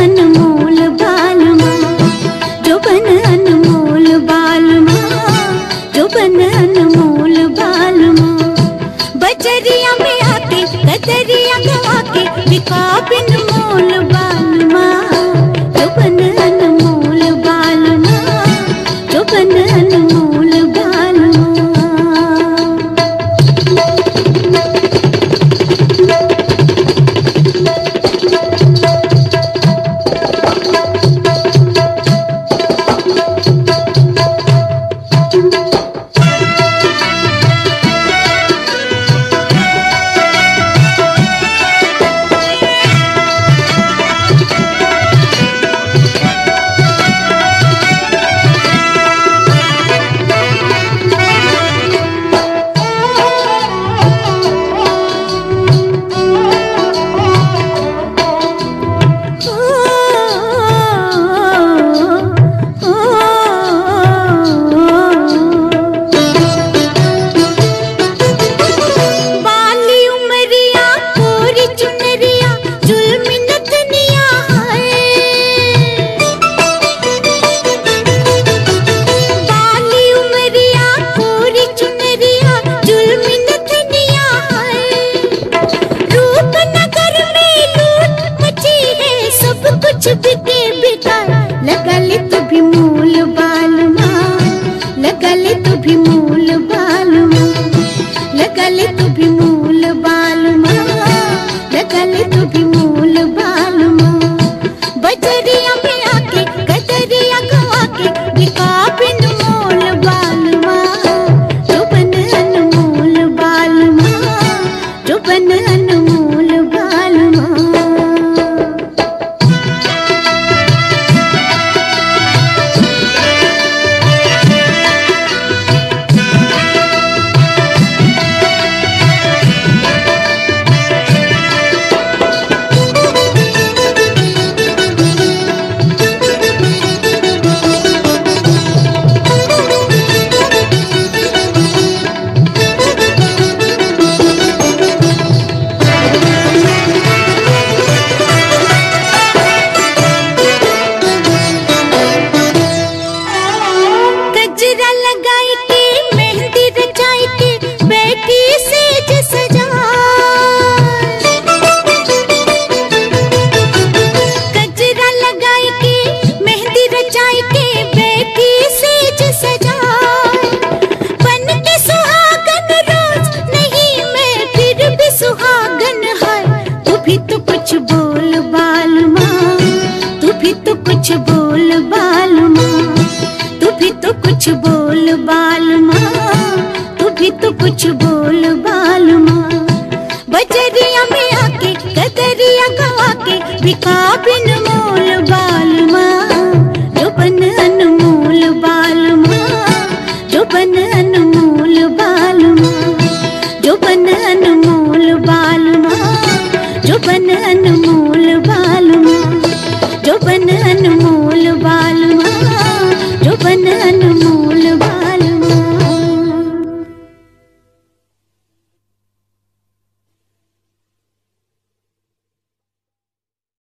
अनमोल बालमा, जोबन अनमोल बालमा, जोबन अनमोल बालमा। बजरिया में आके कदरिया गवा के बिका बिन मोल बालमा, जोबन अनमोल बालमा, जोबन अनमोल बालमा। लगा ले तो भी मूल बालमा, लगा ले तो भी मूल बालमा, लगा ले तो भी मूल बालमा, लगा ले तो भी मूल बालमा। बजरिया में आके कदरिया गवा के बिका बिन मोल बालमा, जोबन अनमोल बालमा, जोबन अनमोल बालमा। गजरा लगाई के मेहंदी रचाई के बैठी सेज सजाए, गजरा लगाई के मेहंदी रचाई के बैठी सेज सजाए। बन के सुहागन रोज नहीं मैं फिर भी सुहागन है, तू भी तो कुछ बोल बालमा, तू भी तो कुछ बोल बालमा, तू भी तो कुछ बोल बालमा, तू भी तो कुछ बोल बालमा। बजरिया में आके कदरिया गवा के बिका बिन